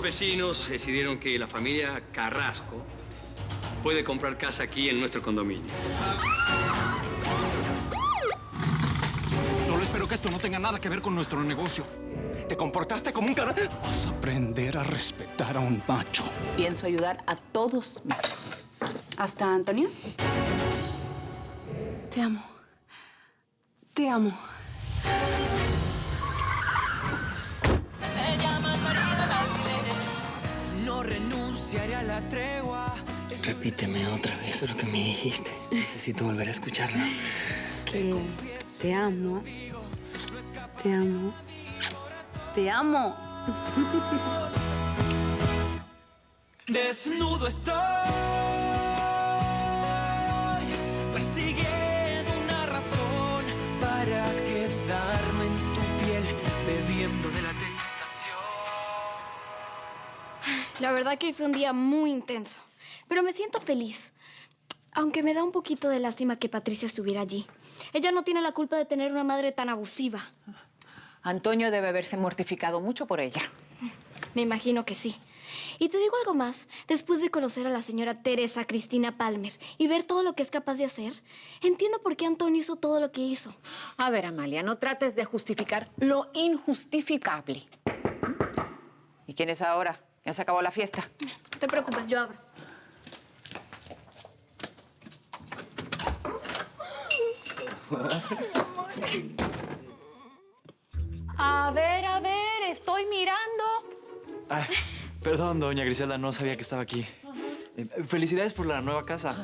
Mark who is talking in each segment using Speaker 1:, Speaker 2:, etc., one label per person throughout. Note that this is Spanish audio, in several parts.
Speaker 1: vecinos decidieron que la familia Carrasco puede comprar casa aquí en nuestro condominio.
Speaker 2: Solo espero que esto no tenga nada que ver con nuestro negocio.
Speaker 3: ¿Te comportaste como un cara?
Speaker 2: Vas a aprender a respetar a un macho.
Speaker 4: Pienso ayudar a todos mis hijos.
Speaker 5: ¿Hasta Antonio? Te amo. Te amo.
Speaker 6: No renunciaré a la tregua.
Speaker 7: Repíteme otra vez lo que me dijiste. Necesito volver a escucharlo.
Speaker 5: Que te amo. Te amo. Te amo.
Speaker 6: Desnudo estoy, persiguiendo una razón para quedarme en tu piel, bebiendo de la tentación.
Speaker 8: La verdad que hoy fue un día muy intenso, pero me siento feliz. Aunque me da un poquito de lástima que Patricia estuviera allí. Ella no tiene la culpa de tener una madre tan abusiva.
Speaker 4: Antonio debe haberse mortificado mucho por ella.
Speaker 8: Me imagino que sí. Y te digo algo más. Después de conocer a la señora Teresa Cristina Palmer y ver todo lo que es capaz de hacer, entiendo por qué Antonio hizo todo lo que hizo.
Speaker 4: A ver, Amalia, no trates de justificar lo injustificable. ¿Y quién es ahora? ¿Ya se acabó la fiesta?
Speaker 8: No te preocupes, yo abro.
Speaker 4: A ver, estoy mirando.
Speaker 9: Ay, perdón, doña Griselda, no sabía que estaba aquí. Felicidades por la nueva casa.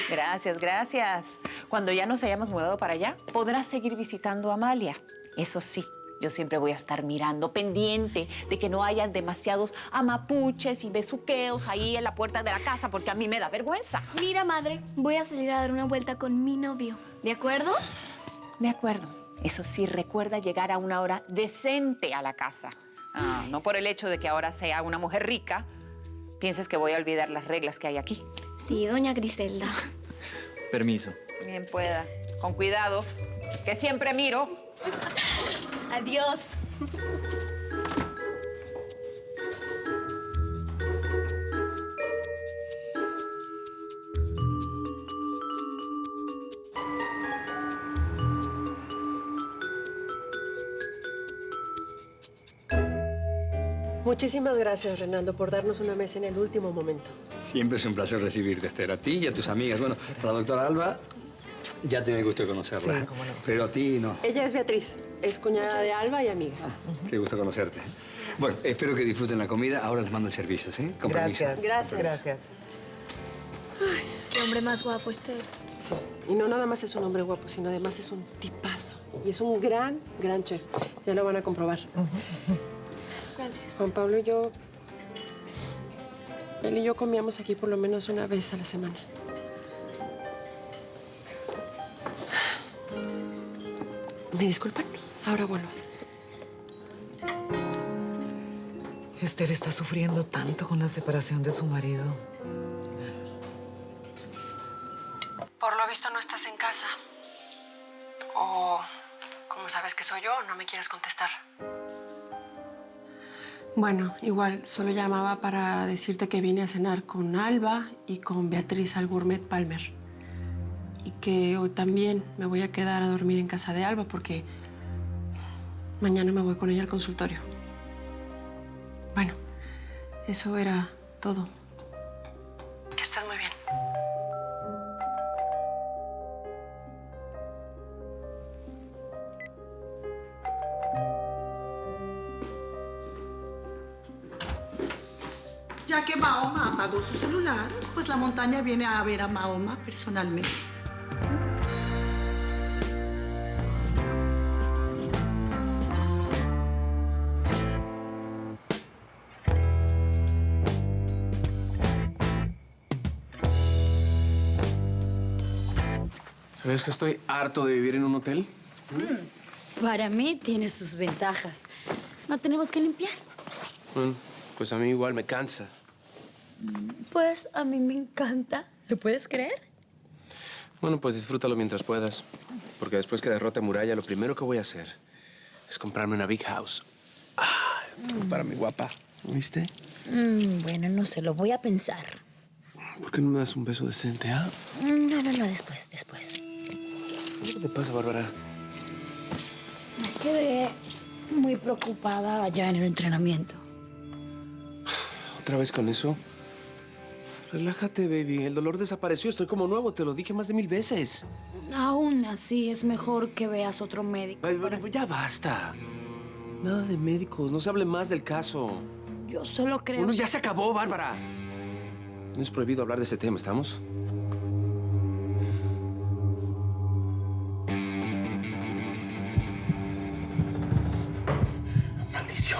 Speaker 4: Gracias, gracias. Cuando ya nos hayamos mudado para allá, podrás seguir visitando a Amalia. Eso sí, yo siempre voy a estar mirando, pendiente de que no hayan demasiados amapuches y besuqueos ahí en la puerta de la casa, porque a mí me da vergüenza.
Speaker 8: Mira, madre, voy a salir a dar una vuelta con mi novio. ¿De acuerdo?
Speaker 4: De acuerdo. Eso sí, recuerda llegar a una hora decente a la casa. No por el hecho de que ahora sea una mujer rica, pienses que voy a olvidar las reglas que hay aquí.
Speaker 8: Sí, doña Griselda.
Speaker 9: Permiso.
Speaker 4: Bien pueda. Con cuidado, que siempre miro.
Speaker 8: Adiós.
Speaker 10: Muchísimas gracias, Renaldo, por darnos una mesa en el último momento.
Speaker 1: Siempre es un placer recibirte, Esther. A ti y a tus amigas. Bueno, para la doctora Alba, ya tiene gusto de conocerla.
Speaker 7: Sí, cómo no.
Speaker 1: Pero a ti no.
Speaker 10: Ella es Beatriz, es cuñada de Alba y amiga.
Speaker 1: Qué gusto conocerte. Bueno, espero que disfruten la comida. Ahora les mando el servicio, ¿sí? Con permiso.
Speaker 10: Gracias.
Speaker 7: Gracias.
Speaker 8: Qué hombre más guapo, Esther.
Speaker 10: Sí, y no nada más es un hombre guapo, sino además es un tipazo. Y es un gran, gran chef. Ya lo van a comprobar.
Speaker 8: Gracias.
Speaker 10: Juan Pablo y yo... Él y yo comíamos aquí por lo menos una vez a la semana. ¿Me disculpan? Ahora vuelvo.
Speaker 7: Esther está sufriendo tanto con la separación de su marido.
Speaker 10: Por lo visto no estás en casa. O, como sabes que soy yo, no me quieres contestar. Bueno, igual, solo llamaba para decirte que vine a cenar con Alba y con Beatriz al Gourmet Palmer. Y que hoy también me voy a quedar a dormir en casa de Alba porque mañana me voy con ella al consultorio. Bueno, eso era todo. Que estés muy bien.
Speaker 11: Ya que Mahoma apagó su celular, pues la montaña viene a ver a Mahoma personalmente.
Speaker 9: ¿Sabes que estoy harto de vivir en un hotel?
Speaker 5: Para mí tiene sus ventajas. No tenemos que limpiar.
Speaker 9: Bueno, pues a mí igual me cansa.
Speaker 5: Pues a mí me encanta. ¿Lo puedes creer?
Speaker 9: Bueno, pues disfrútalo mientras puedas. Porque después que derrote a Muralla, lo primero que voy a hacer es comprarme una big house. Para mi guapa, ¿oíste?
Speaker 5: Bueno, no sé, lo voy a pensar.
Speaker 3: ¿Por qué no me das un beso decente, ah?
Speaker 5: No, después.
Speaker 3: ¿Qué te pasa, Bárbara?
Speaker 5: Me quedé muy preocupada allá en el entrenamiento.
Speaker 3: ¿Otra vez con eso? Relájate, baby. El dolor desapareció. Estoy como nuevo. Te lo dije más de 1000 veces.
Speaker 5: Aún así, es mejor que veas otro médico.
Speaker 3: Ay, ya basta. Nada de médicos. No se hable más del caso.
Speaker 5: Yo solo creo...
Speaker 3: Bueno, ya se acabó, Bárbara. No es prohibido hablar de ese tema, ¿estamos? Maldición.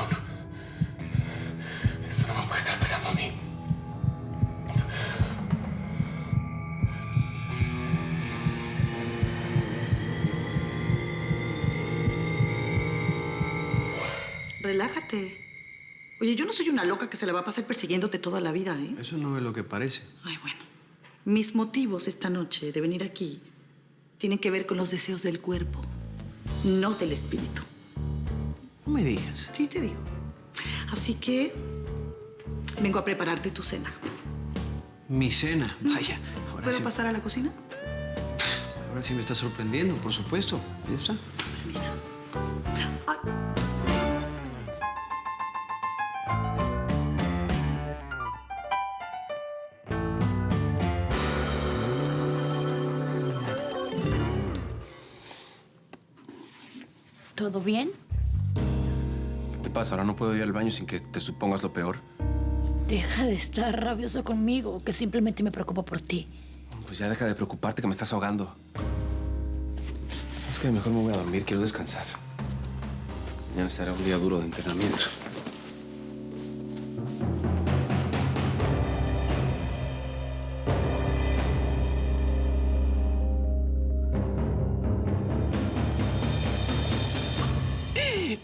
Speaker 3: Esto no me puede estar pasando a mí.
Speaker 11: Relájate. Oye, yo no soy una loca que se la va a pasar persiguiéndote toda la vida, ¿eh?
Speaker 3: Eso no es lo que parece.
Speaker 11: Ay, bueno. Mis motivos esta noche de venir aquí tienen que ver con los deseos del cuerpo, no del espíritu.
Speaker 3: No me digas.
Speaker 11: Sí, te digo. Así que vengo a prepararte tu cena.
Speaker 3: Mi cena. Vaya.
Speaker 11: ¿Puedo pasar a la cocina?
Speaker 3: Ahora sí me está sorprendiendo, por supuesto. Ya está.
Speaker 11: Permiso. Ay.
Speaker 5: ¿Todo bien?
Speaker 3: ¿Qué te pasa? Ahora no puedo ir al baño sin que te supongas lo peor.
Speaker 5: Deja de estar rabioso conmigo, que simplemente me preocupo por ti.
Speaker 3: Pues ya deja de preocuparte, que me estás ahogando. Es que mejor me voy a dormir, quiero descansar. Mañana será un día duro de entrenamiento.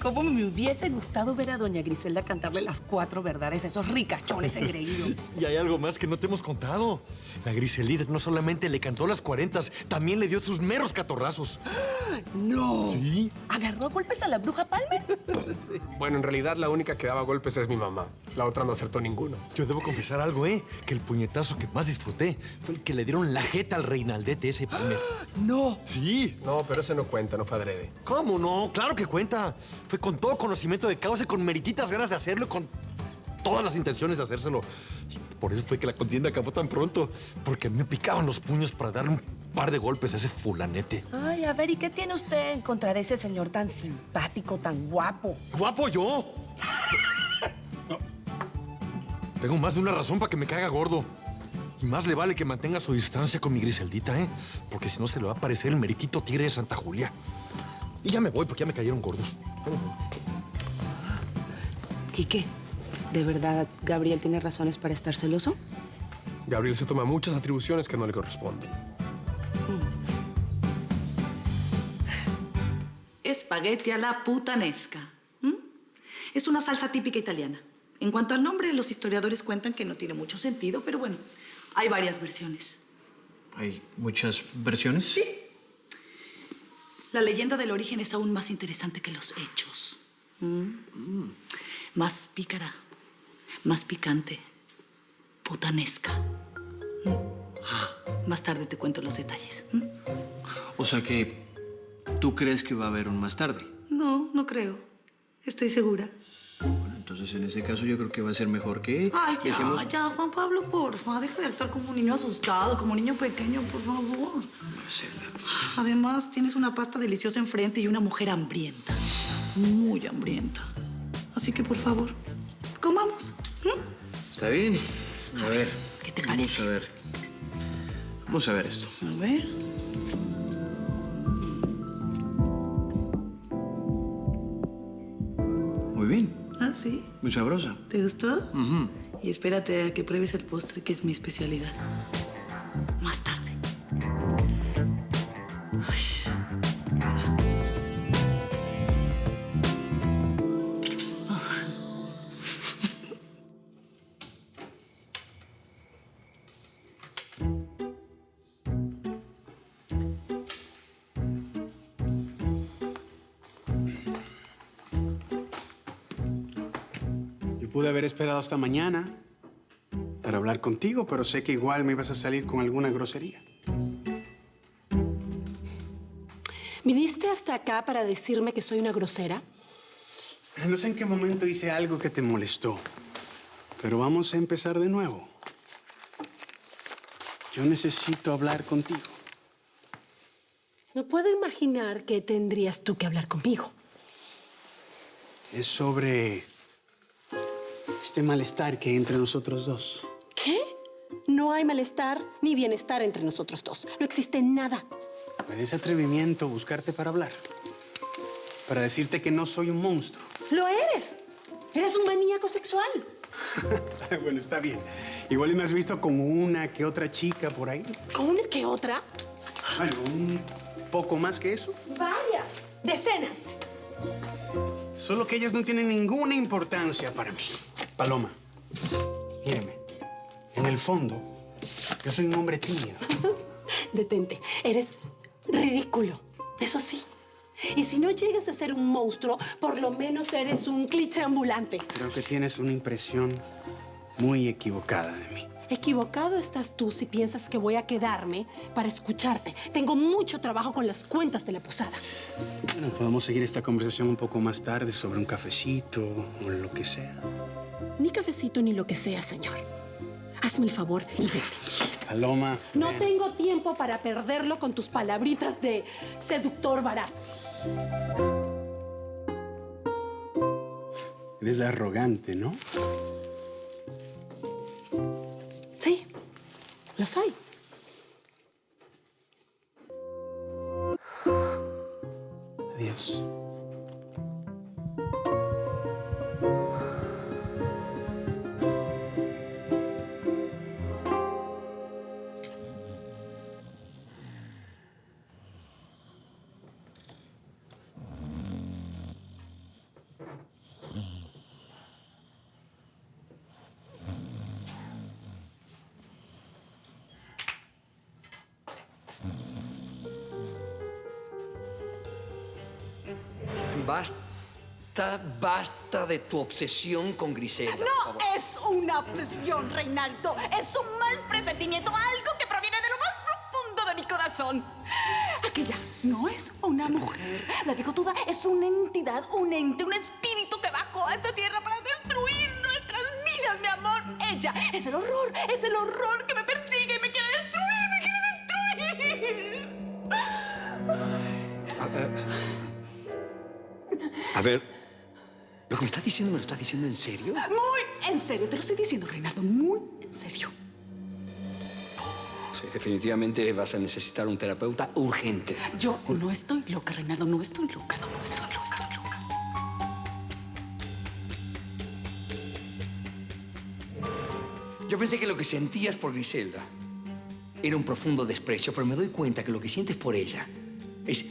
Speaker 12: Cómo me hubiese gustado ver a doña Griselda cantarle las 4 verdades a esos ricachones engreídos.
Speaker 13: Y hay algo más que no te hemos contado. La Griselida no solamente le cantó las 40, también le dio sus meros catorrazos.
Speaker 12: ¡No!
Speaker 13: ¿Sí?
Speaker 12: ¿Agarró a golpes a la bruja Palmer?
Speaker 13: Sí.
Speaker 14: Bueno, en realidad la única que daba golpes es mi mamá. La otra no acertó ninguno.
Speaker 13: Yo debo confesar algo, que el puñetazo que más disfruté fue el que le dieron la jeta al reinaldete ese Palmer.
Speaker 12: ¡No!
Speaker 13: Sí.
Speaker 14: No, pero ese no cuenta, no fue adrede.
Speaker 13: ¿Cómo no? Claro que cuenta. Fue con todo conocimiento de causa y con merititas ganas de hacerlo, con todas las intenciones de hacérselo. Por eso fue que la contienda acabó tan pronto, porque a mí me picaban los puños para darle un par de golpes a ese fulanete.
Speaker 12: Ay, a ver, ¿y qué tiene usted en contra de ese señor tan simpático, tan guapo?
Speaker 13: ¿Guapo yo? No. Tengo más de una razón para que me caiga gordo. Y más le vale que mantenga su distancia con mi Griseldita, porque si no se le va a aparecer el meritito tigre de Santa Julia. Y ya me voy porque ya me cayeron gordos.
Speaker 12: Quique, ¿de verdad Gabriel tiene razones para estar celoso?
Speaker 14: Gabriel se toma muchas atribuciones que no le corresponden.
Speaker 11: Espagueti a la putanesca. Es una salsa típica italiana. En cuanto al nombre, los historiadores cuentan que no tiene mucho sentido, pero bueno, hay varias versiones.
Speaker 15: ¿Hay muchas versiones?
Speaker 11: Sí. La leyenda del origen es aún más interesante que los hechos. Más pícara, más picante, putanesca. Más tarde te cuento los detalles.
Speaker 15: O sea que tú crees que va a haber un más tarde.
Speaker 11: No, no creo. Estoy segura.
Speaker 15: Bueno, entonces en ese caso yo creo que va a ser mejor que
Speaker 11: Ay, ya,
Speaker 15: dejemos...
Speaker 11: ya, Juan Pablo, porfa. Deja de actuar como un niño asustado, como un niño pequeño, por favor.
Speaker 15: Marcela.
Speaker 11: Además, tienes una pasta deliciosa enfrente y una mujer hambrienta. Muy hambrienta. Así que, por favor, comamos.
Speaker 15: Está bien. A ver.
Speaker 11: ¿Qué te parece?
Speaker 15: Vamos a ver esto.
Speaker 11: A ver.
Speaker 15: Muy bien.
Speaker 11: Ah, ¿sí?
Speaker 15: Muy sabrosa.
Speaker 11: ¿Te gustó? Y espérate a que pruebes el postre, que es mi especialidad. Más tarde.
Speaker 16: pude haber esperado hasta mañana para hablar contigo, pero sé que igual me ibas a salir con alguna grosería.
Speaker 17: ¿Viniste hasta acá para decirme que soy una grosera?
Speaker 16: No sé en qué momento hice algo que te molestó, pero vamos a empezar de nuevo. Yo necesito hablar contigo.
Speaker 17: No puedo imaginar que tendrías tú que hablar conmigo.
Speaker 16: Es sobre este malestar que hay entre nosotros dos.
Speaker 17: ¿Qué? No hay malestar ni bienestar entre nosotros dos. No existe nada.
Speaker 16: Ese atrevimiento, buscarte para hablar. Para decirte que no soy un monstruo.
Speaker 17: ¡Lo eres! ¡Eres un maníaco sexual!
Speaker 16: Bueno, está bien. Igual me has visto con una que otra chica por ahí.
Speaker 17: ¿Con una que otra?
Speaker 16: Bueno, un poco más que eso.
Speaker 17: Varias. Decenas.
Speaker 16: Solo que ellas no tienen ninguna importancia para mí. Paloma, mírame. En el fondo, yo soy un hombre tímido.
Speaker 17: Detente. Eres ridículo. Eso sí. Y si no llegas a ser un monstruo, por lo menos eres un cliché ambulante.
Speaker 16: Creo que tienes una impresión muy equivocada de mí.
Speaker 17: Equivocado estás tú si piensas que voy a quedarme para escucharte. Tengo mucho trabajo con las cuentas de la posada.
Speaker 16: Bueno, podemos seguir esta conversación un poco más tarde sobre un cafecito o lo que sea.
Speaker 17: Ni cafecito ni lo que sea, señor. Hazme el favor y vete.
Speaker 16: Paloma.
Speaker 17: No tengo tiempo para perderlo con tus palabritas de seductor barato.
Speaker 16: Eres arrogante, ¿no?
Speaker 17: Sí, lo soy.
Speaker 16: Adiós.
Speaker 1: Basta de tu obsesión con Griselda.
Speaker 12: No es una obsesión, Reinaldo. Es un mal presentimiento, algo que proviene de lo más profundo de mi corazón. Aquella no es una mujer. La bigotuda es una entidad, un ente, un espíritu que bajó a esta tierra para destruir nuestras vidas, mi amor. Ella es el horror que me persigue y me quiere destruir,
Speaker 1: A ver, ¿lo que me estás diciendo me lo estás diciendo en serio?
Speaker 12: Muy en serio, te lo estoy diciendo, Reinaldo, muy en serio.
Speaker 1: Sí, definitivamente vas a necesitar un terapeuta urgente.
Speaker 12: Yo no estoy loca, Reinaldo, no estoy loca.
Speaker 1: Yo pensé que lo que sentías por Griselda era un profundo desprecio, pero me doy cuenta que lo que sientes por ella es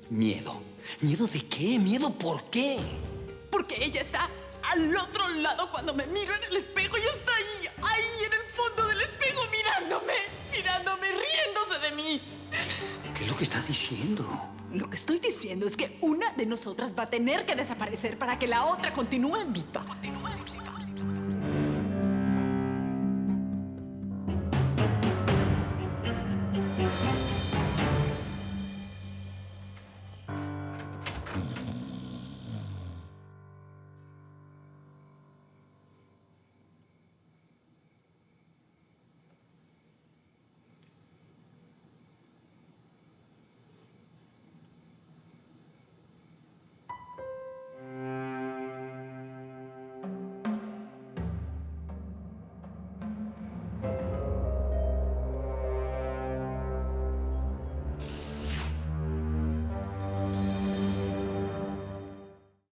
Speaker 1: miedo. ¿Miedo de qué? ¿Miedo por qué?
Speaker 12: Porque ella está al otro lado cuando me miro en el espejo y está ahí en el fondo del espejo mirándome, riéndose de mí.
Speaker 1: ¿Qué es lo que estás diciendo?
Speaker 12: Lo que estoy diciendo es que una de nosotras va a tener que desaparecer para que la otra continúe viva.